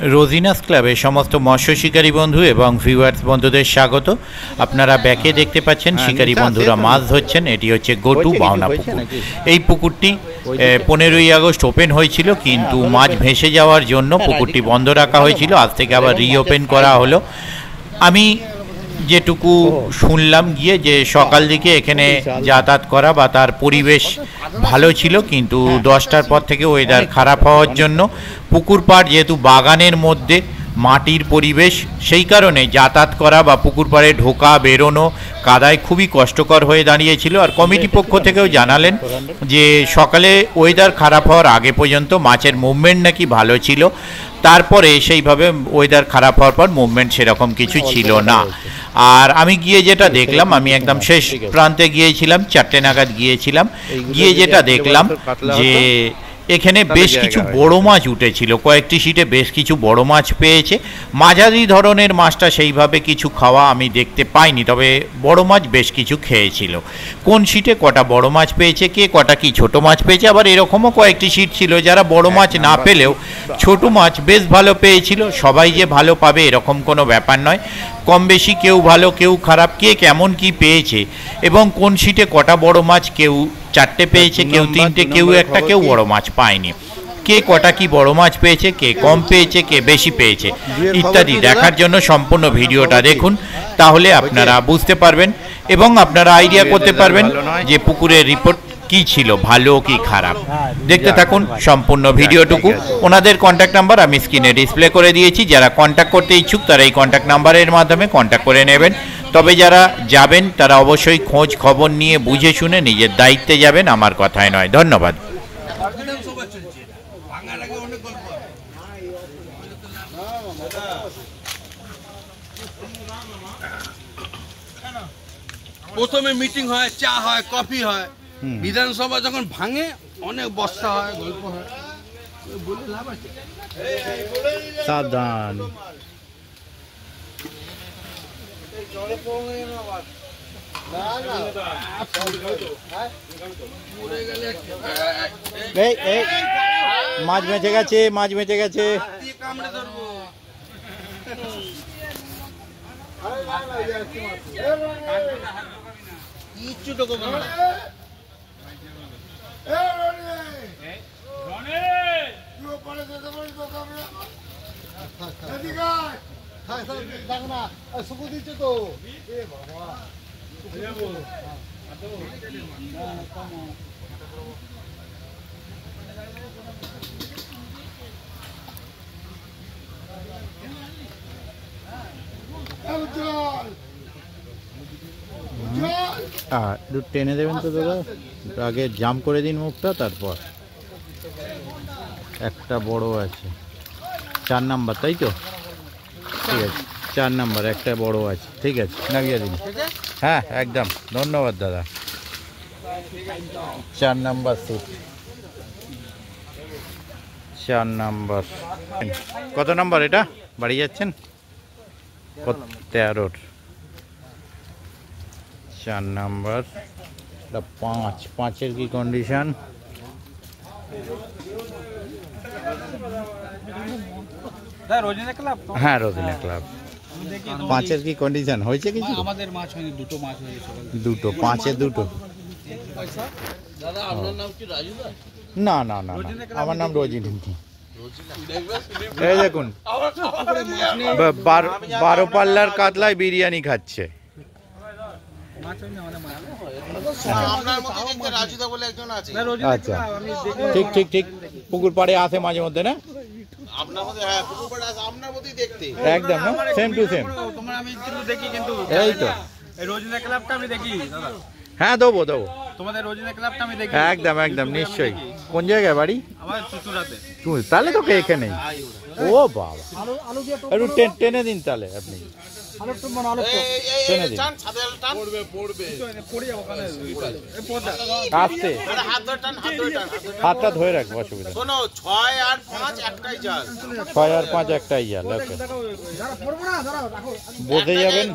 রোজিনাস ক্লাবে সমস্ত মৎস্য শিকারী বন্ধু এবং ভিউয়ার্স বন্ধুদের স্বাগত। আপনারা ব্যাকে দেখতে পাচ্ছেন শিকারী বন্ধুরা মাছ ধরছেন। এটি হচ্ছে গটু বাওনা পুকুর। এই পুকুরটি 15ই আগস্ট ওপেন হয়েছিল, কিন্তু মাছ ভেসে যাওয়ার জন্য পুকুরটি বন্ধ রাখা হয়েছিল। আজ থেকে আবার রিওপেন করা হলো। আমি যেটুকু শুনলাম গিয়ে যে সকাল দিকে এখানে যাতায়াত করা বা তার পরিবেশ ভালো ছিল, কিন্তু 10টার পর থেকে ওয়েদার খারাপ হওয়ার জন্য পুকুর পাড় যেহেতু বাগানের মধ্যে মাটির পরিবেশ, সেই কারণে যাতায়াত করা বা পুকুর পাড়ে ঢোকা বেরোনো কাদায় খুবই কষ্টকর হয়ে দাঁড়িয়েছিল। আর কমিটি পক্ষ থেকেও জানালেন যে সকালে ওয়েদার খারাপ হওয়ার আগে পর্যন্ত মাছের মুভমেন্ট নাকি ভালো ছিল, তারপরে সেইভাবে ওয়েদার খারাপ হওয়ার পর মুভমেন্ট সেরকম কিছু ছিল না। আর আমি গিয়ে যেটা দেখলাম, আমি একদম শেষ প্রান্তে গিয়েছিলাম, 4টে নাগাদ গিয়েছিলাম। গিয়ে যেটা দেখলাম যে এখানে বেশ কিছু বড় মাছ উঠেছিল, কয়েকটি সিটে বেশ কিছু বড় মাছ পেয়েছে। মাঝারি ধরনের মাছটা সেইভাবে কিছু খাওয়া আমি দেখতে পাইনি, তবে বড় মাছ বেশ কিছু খেয়েছিল। কোন সিটে কটা বড় মাছ পেয়েছে, কে কটা কি ছোট মাছ পেয়েছে, আবার এরকমও কয়েকটি সিট ছিল যারা বড় মাছ না পেলেও ছোট মাছ বেশ ভালো পেয়েছিল। সবাই যে ভালো পাবে এরকম কোনো ব্যাপার নয়, কম বেশি কেউ ভালো কেউ খারাপ, কে কেমন কি পেয়েছে এবং কোন সিটে কটা বড় মাছ, কেউ 4টে পেয়েছে, কেউ 3টে, কেউ একটা, কেউ বড় মাছ পায়নি, কে কটা কি বড় মাছ পেয়েছে, কে কম পেয়েছে, কে বেশি পেয়েছে ইত্যাদি দেখার জন্য সম্পূর্ণ ভিডিওটা দেখুন, তাহলে আপনারা বুঝতে পারবেন এবং আপনারা আইডিয়া করতে পারবেন যে পুকুরের রিপোর্ট কি ছিল, ভালো কি খারাপ। দেখতে থাকুন সম্পূর্ণ ভিডিওটুকু। ওনাদের কন্ট্যাক্ট নাম্বার আমি স্ক্রিনে ডিসপ্লে করে দিয়েছি, যারা কন্ট্যাক্ট করতে ইচ্ছুক তারা এই কন্ট্যাক্ট নাম্বারের মাধ্যমে কন্ট্যাক্ট করে নেবেন। তবে যারা যাবেন তারা অবশ্যই খোঁজ খবর নিয়ে বুঝে শুনে নিজের দায়িত্বে যাবেন, আমার কথায় নয়। ধন্যবাদ। প্রথমে মিটিং হয়, চা হয়, কফি হয়, বিধানসভা যখন ভাঙে অনেক বর্ষা হয়, গল্প হয়, বলে লাভ আছে। সাবধান। মাছ বেঁচে গেছে, মাছ বেঁচে গেছে। একটু টেনে দেবেন তো দাদা, আগে জাম করে দিন মুখটা, তারপর একটা বড় আছে 4 নাম্বার, তাই তো? ঠিক আছে, 4 নাম্বার একটা বড় আছে, ঠিক আছে, নামিয়ে দিন। হ্যাঁ একদম, ধন্যবাদ দাদা। 4 নাম্বার সিট, 4 নাম্বার। কত নাম্বার এটা? বাড়ি যাচ্ছেন? 13। 4 নাম্বার, 5-5-এর কি কন্ডিশন? হ্যাঁ রোজিনা ক্লাব। 5-এর কি কন্ডিশন হয়েছে কিছু? আমাদের মাছ হয়নি, দুটো মাছ হয়েছে। দুটো 5-এর দুটো। দাদা আপনার নাম কি রাজু দা? না না না, আমার নাম রোজিনা। এই দেখুন 12 পাল্লার কাতলায় বিরিয়ানি খাচ্ছে। আচ্ছা ঠিক ঠিক ঠিক, পুকুর পাড়ে আসে মাঝে মধ্যে না? একদম না, সেম টু সেম। এই তো রোজিনা ক্লাবটা আমি দেখি দাদা। হ্যাঁ দেবো দেবো, তোমাদের রোজিনা ক্লাবটা আমি দেখি। একদম একদম নিশ্চয়ই। কোন জায়গায় বাড়ি? আমার চুচুড়াতে। তাহলে তো এখানেই। ও বাবা, একটু টেনে দিন তাহলে আপনি। হাতটা ধরে রাখবো, অসুবিধা। 6 আর 5 একটাই জাল। বসে যাবেন।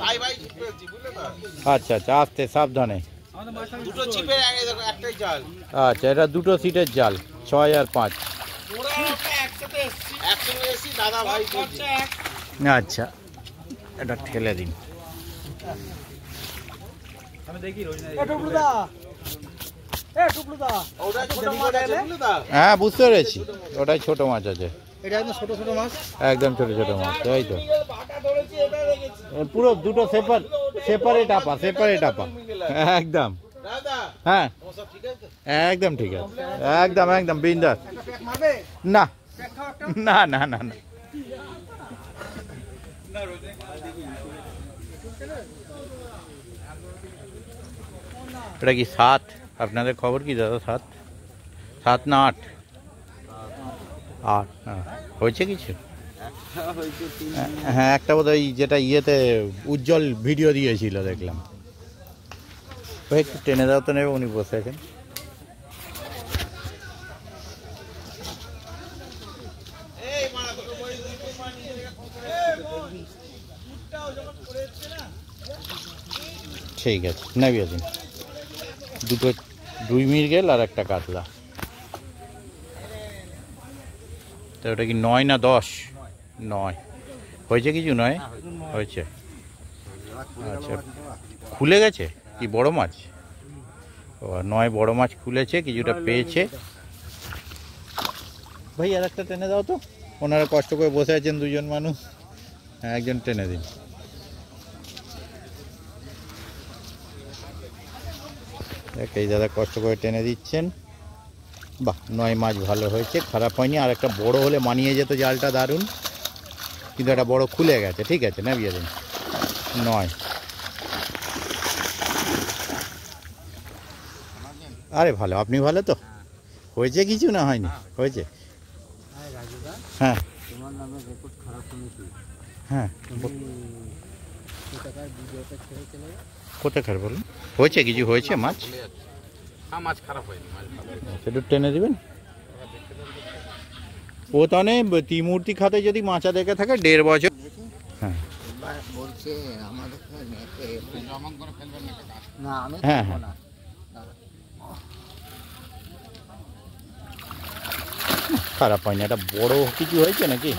আচ্ছা আচ্ছা, আস্তে সাবধানে। আচ্ছা, এটা দুটো সিটের জাল, 6 আর 5। আচ্ছা, এটা ঠেলে দিন। হ্যাঁ, বুঝতে পেরেছি, ওটাই ছোট মাছ আছে। একদম ছোট ছোট মাছ, তাই তো। পুরো দুটো সেপারেট আপা, একদম। হ্যাঁ, একদম ঠিক আছে, একদম একদম বিন্দাস। না না না না না, এটা কি 7? আপনাদের খবর কি দাদা? 7 না 8? 8। হ্যাঁ, হয়েছে কিছু? হ্যাঁ, একটা বোধহয় যেটা ইয়েতে উজ্জ্বল ভিডিও দিয়েছিল দেখলাম। ভাই একটু টেনে দাও তো, নেবে, উনি বসে আছেন। ঠিক আছে, নেবে দিন। দুটো রুই মৃগেল আর একটা কাতলা। তো ওটা কি 9 না 10? 9 হয়েছে কিছু? 9 হয়েছে। আচ্ছা, খুলে গেছে কি বড় মাছ? ও, 9 বড় মাছ খুলেছে, কিছুটা পেয়েছে। ভাই আর একটা টেনে দাও তো, ওনারা কষ্ট করে বসে আছেন দুজন মানুষ। হ্যাঁ, একজন টেনে দিন। এই দাদা কষ্ট করে টেনে দিচ্ছেন। বাহ, 9 মাছ ভালো হয়েছে, খারাপ হয়নি। আর একটা বড় হলে মানিয়ে যেত জালটা, দারুণ। কিন্তু একটা বড় খুলে গেছে। ঠিক আছে, নামিয়ে দিন। 9। আরে ভালো, আপনি ভালো তো? হয়েছে কিছু না হয়নি? হয়েছে। হ্যাঁ হ্যাঁ, কোথাকার বলুন? হয়েছে কিছু? হয়েছে মাছ? মাছ খারাপ হয়নি, একটু টেনে দিবেন। ও তাহলে ত্রিমূর্তি খাতে যদি মাছা দেখে থাকে 1.5 বছর। হ্যাঁ হ্যাঁ হ্যাঁ, খারাপ হয়নি। এটা বড় কিছু হয়েছে নাকি?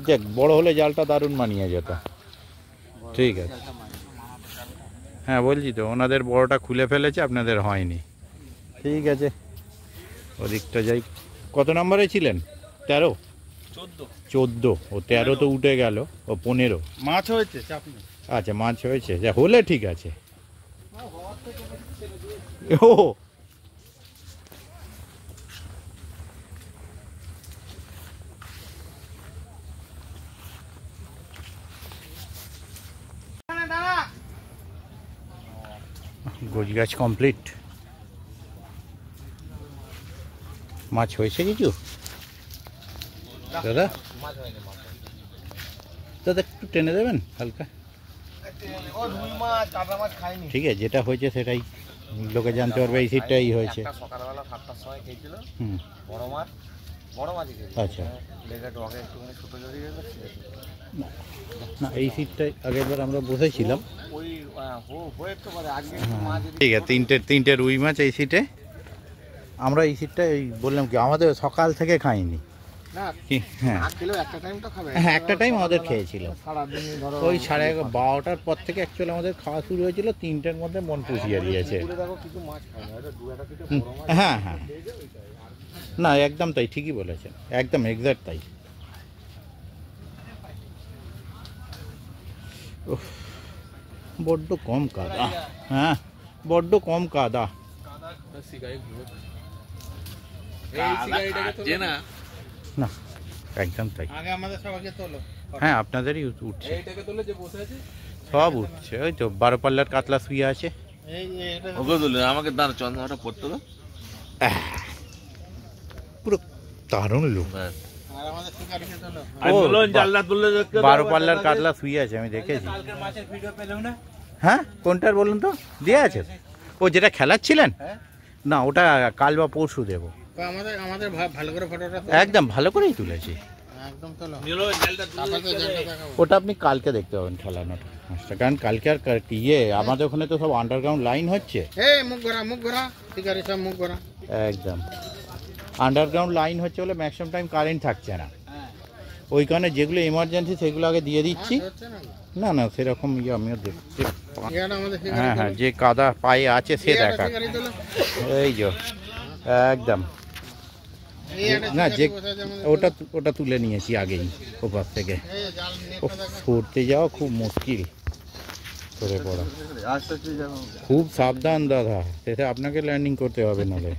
দেখ, বড় হলে জালটা দারুণ মানিয়ে যেত। ঠিক আছে, হ্যাঁ বলছি তো, ওনাদের বড়টা খুলে ফেলেছে, আপনাদের হয়নি। ঠিক আছে, ওদিকটা যাই। কত নম্বরে ছিলেন? 13? 14। ও 13 তো উঠে গেল, ও 15 মাছ হয়েছে। আচ্ছা, মাছ হয়েছে, যা হলে ঠিক আছে। ও গোছ গাছ কমপ্লিট। মাছ হয়েছে কিছু দাদা? দাদা একটু টেনে দেবেন হালকা। ঠিক আছে, যেটা হয়েছে সেটাই লোকে জানতে পারবে। এই সিটটাই হয়েছে। সকালবেলা 7টার সময় খেয়েছিল হুম, বড় মাছ, আচ্ছা। লেগে ডগে একটুখানি ছোটো জড়িয়ে গেল। না, এই সিটটাই আগেরবার আমরা বসেছিলাম। ওই হয়ে পারে আজকে হ্যাঁ, ঠিক আছে। তিনটে রুই মাছ এই সিটে। আমরা এই সিটটাই বললাম কি, আমাদের সকাল থেকে খাইনি। হ্যাঁ, হ্যাঁ, একটা টাইম আমাদের খেয়েছিল। ওই 12:30টার পর থেকে অ্যাকচুয়ালি আমাদের খাওয়া শুরু হয়েছিল। 3টের মধ্যে মন পুষিয়ে দিয়েছে। হ্যাঁ হ্যাঁ, না একদম তাই, ঠিকই বলেছেন, একদম এক্স্যাক্ট তাই। বড্ড কম কাদা। হ্যাঁ, বড্ড কম কাদা। না, একদম তাই। হ্যাঁ, আপনাদেরই উঠছে, সব উঠছে। ওই তো 12 পাল্লার কাতলা শুয়ে আছে। আমাকে দাঁড়া, চন্দ্রটা পড়তো তো পুরো দারুণ লোক। 12 পাল্লার কাতলা শুয়ে আছে, আমি দেখেছি। হ্যাঁ, কোনটার বলুন তো? দিয়ে আছে ও, যেটা খেলাচ্ছিলেন? না, ওটা কাল বা পরশু দেবো। একদম ভালো করেই তুলেছি। ওটা আপনি কালকে দেখতে পাবেন খেলানোটা মাছটা, কারণ কালকে আর আমাদের ওখানে তো সব আন্ডারগ্রাউন্ড লাইন হচ্ছে। একদম আন্ডারগ্রাউন্ড লাইন হচ্ছে বলে ম্যাক্সিমাম টাইম কারেন্ট থাকছে না। ওইখানে যেগুলো এমার্জেন্সি সেগুলো আগে দিয়ে দিচ্ছি। না না সেরকম আমিও দেখছি। হ্যাঁ হ্যাঁ, যে কাদা পায়ে আছে সে দেখা। এই যে একদম না, যে ওটা তুলে নিয়েছি আগেই ওপার থেকে। ছুটতে যাওয়া খুব মুশকিল করে পড়া, খুব সাবধান দাদা, সেটা আপনাকে ল্যান্ডিং করতে হবে নাহলে।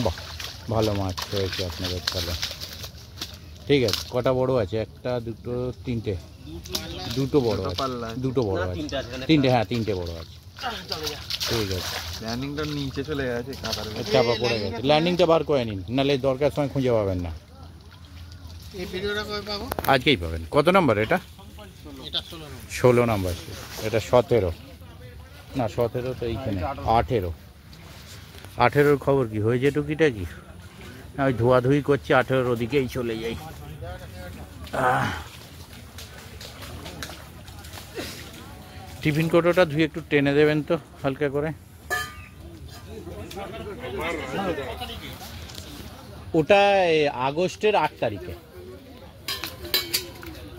বাহ, ভালো মাছ হয়েছে আপনাদের তাহলে। ঠিক আছে, কটা বড় আছে? একটা, দুটো, তিনটে। দুটো বড় আছে, দুটো বড় আছে, তিনটে। হ্যাঁ, তিনটে বড় আছে। ঠিক আছে, ল্যান্ডিংটা নিচে চলে গেছে, চাপা পড়ে গেছে। ল্যান্ডিংটা বার করে নিন, নাহলে দরকার সময় খুঁজে পাবেন না। আজকেই পাবেন। কত নম্বর এটা? 16 নম্বর। এটা 17 না, 17 তো এইখানে 18 খবর কি হয়েছে? টুকিটা কি ওই ধোয়াধুয়ি করছে, 18 ওদিকেই চলে যাই। টিফিন কোটোটা ধুয়ে একটু টেনে দেবেন তো হালকা করে। ওটা আগস্টের 8 তারিখে,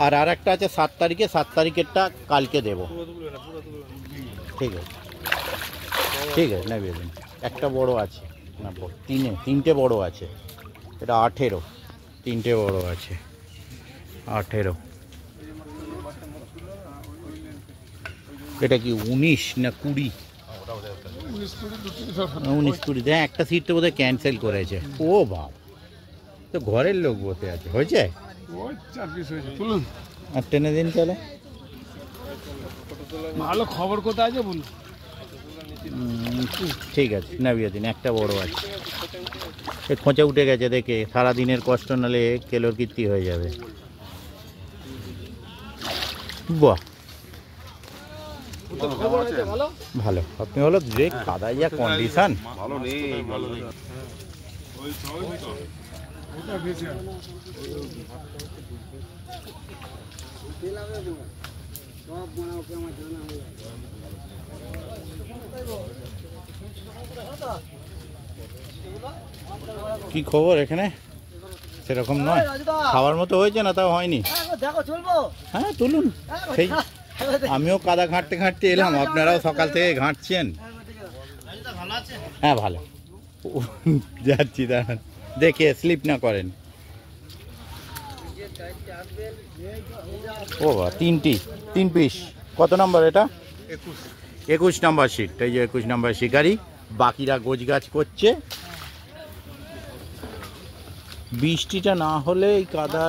আর একটা আছে 7 তারিখে। 7 তারিখেরটা কালকে দেব। ঠিক আছে, ঠিক আছে, নেবে দিন। একটা বড় আছে না, তিনটে বড় আছে। এটা 18, তিনটে বড় আছে। 18। এটা কি 19 না 20? 19-20। হ্যাঁ, একটা সিট তো বোধহয় ক্যান্সেল করেছে। ও বাবা, তো ঘরের লোক বসে আছে। হয়েছে? আর টেনে দিন তাহলে। ভালো খবর কোথায় আছে বলুন। ঠিক আছে, নামিয়ে দিন। একটা বড় আছে, সে খোঁচা উঠে গেছে দেখে। সারাদিনের কষ্ট নালে কেলোর কীর্তি হয়ে যাবে। বাহ, ভালো। আপনি হলো যে কাদায় যা কন্ডিশন। কি খবর এখানে? সেরকম নয়, খাওয়ার মতো হয়েছে না, তাও হয়নি। হ্যাঁ, তুলুন। সেই আমিও কাদা ঘাঁটতে ঘাঁটতে এলাম, আপনারাও সকাল থেকে ঘাঁটছেন। হ্যাঁ ভালো, যাচ্ছি, দাঁড়ান দেখে স্লিপ না করেন। ও বা, 3 পিস। কত নম্বর এটা? 21 নম্বর সিট। এই যে 21 নম্বর শিকারি। বাকিরা গোছগাছ করছে। বৃষ্টিটা না হলে এই কাদা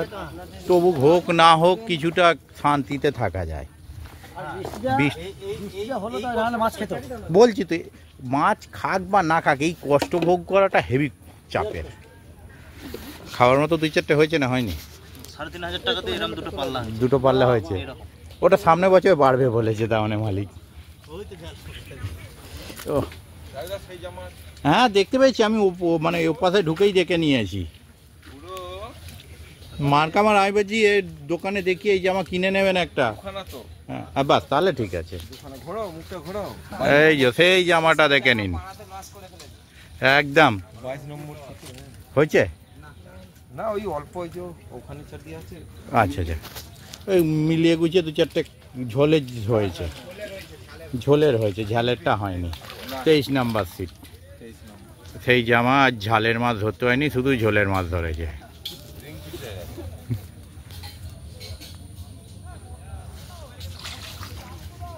তবু হোক না হোক কিছুটা শান্তিতে থাকা যায়। বলছি তো, মাছ খাক বা না খাক, এই কষ্ট ভোগ করাটা হেভি চাপের। খাওয়ার মতো 2-4টে হয়েছে না হয়নি? 3,500 টাকাতে এরকম দুটো পাল্লা হয়েছে। ওটা সামনে বছর বাড়বে বলেছে তার মানে মালিক। ও হ্যাঁ, দেখতে পেয়েছি আমি, মানে ওপাশে ঢুকেই দেখে নিয়েছি। মার্কামার আইবাজি এর দোকানে দেখি এই জামা কিনে নেবেন একটা। হ্যাঁ বাস, তাহলে ঠিক আছে। এই যে সেই জামাটা দেখে নিন, একদম হয়েছে না, ওই অল্প ওই যে ওখানে ছাড় দিয়ে আছে। আচ্ছা আচ্ছা, ওই মিলিয়ে গুছিয়ে 2-4টে ঝোলের হয়েছে, ঝোলের হয়েছে, ঝালেরটা হয়নি। 23 নম্বর সিট। সেই জামা আজ ঝালের মাছ ধরতে হয়নি, শুধু ঝোলের মাছ ধরেছে।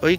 ওই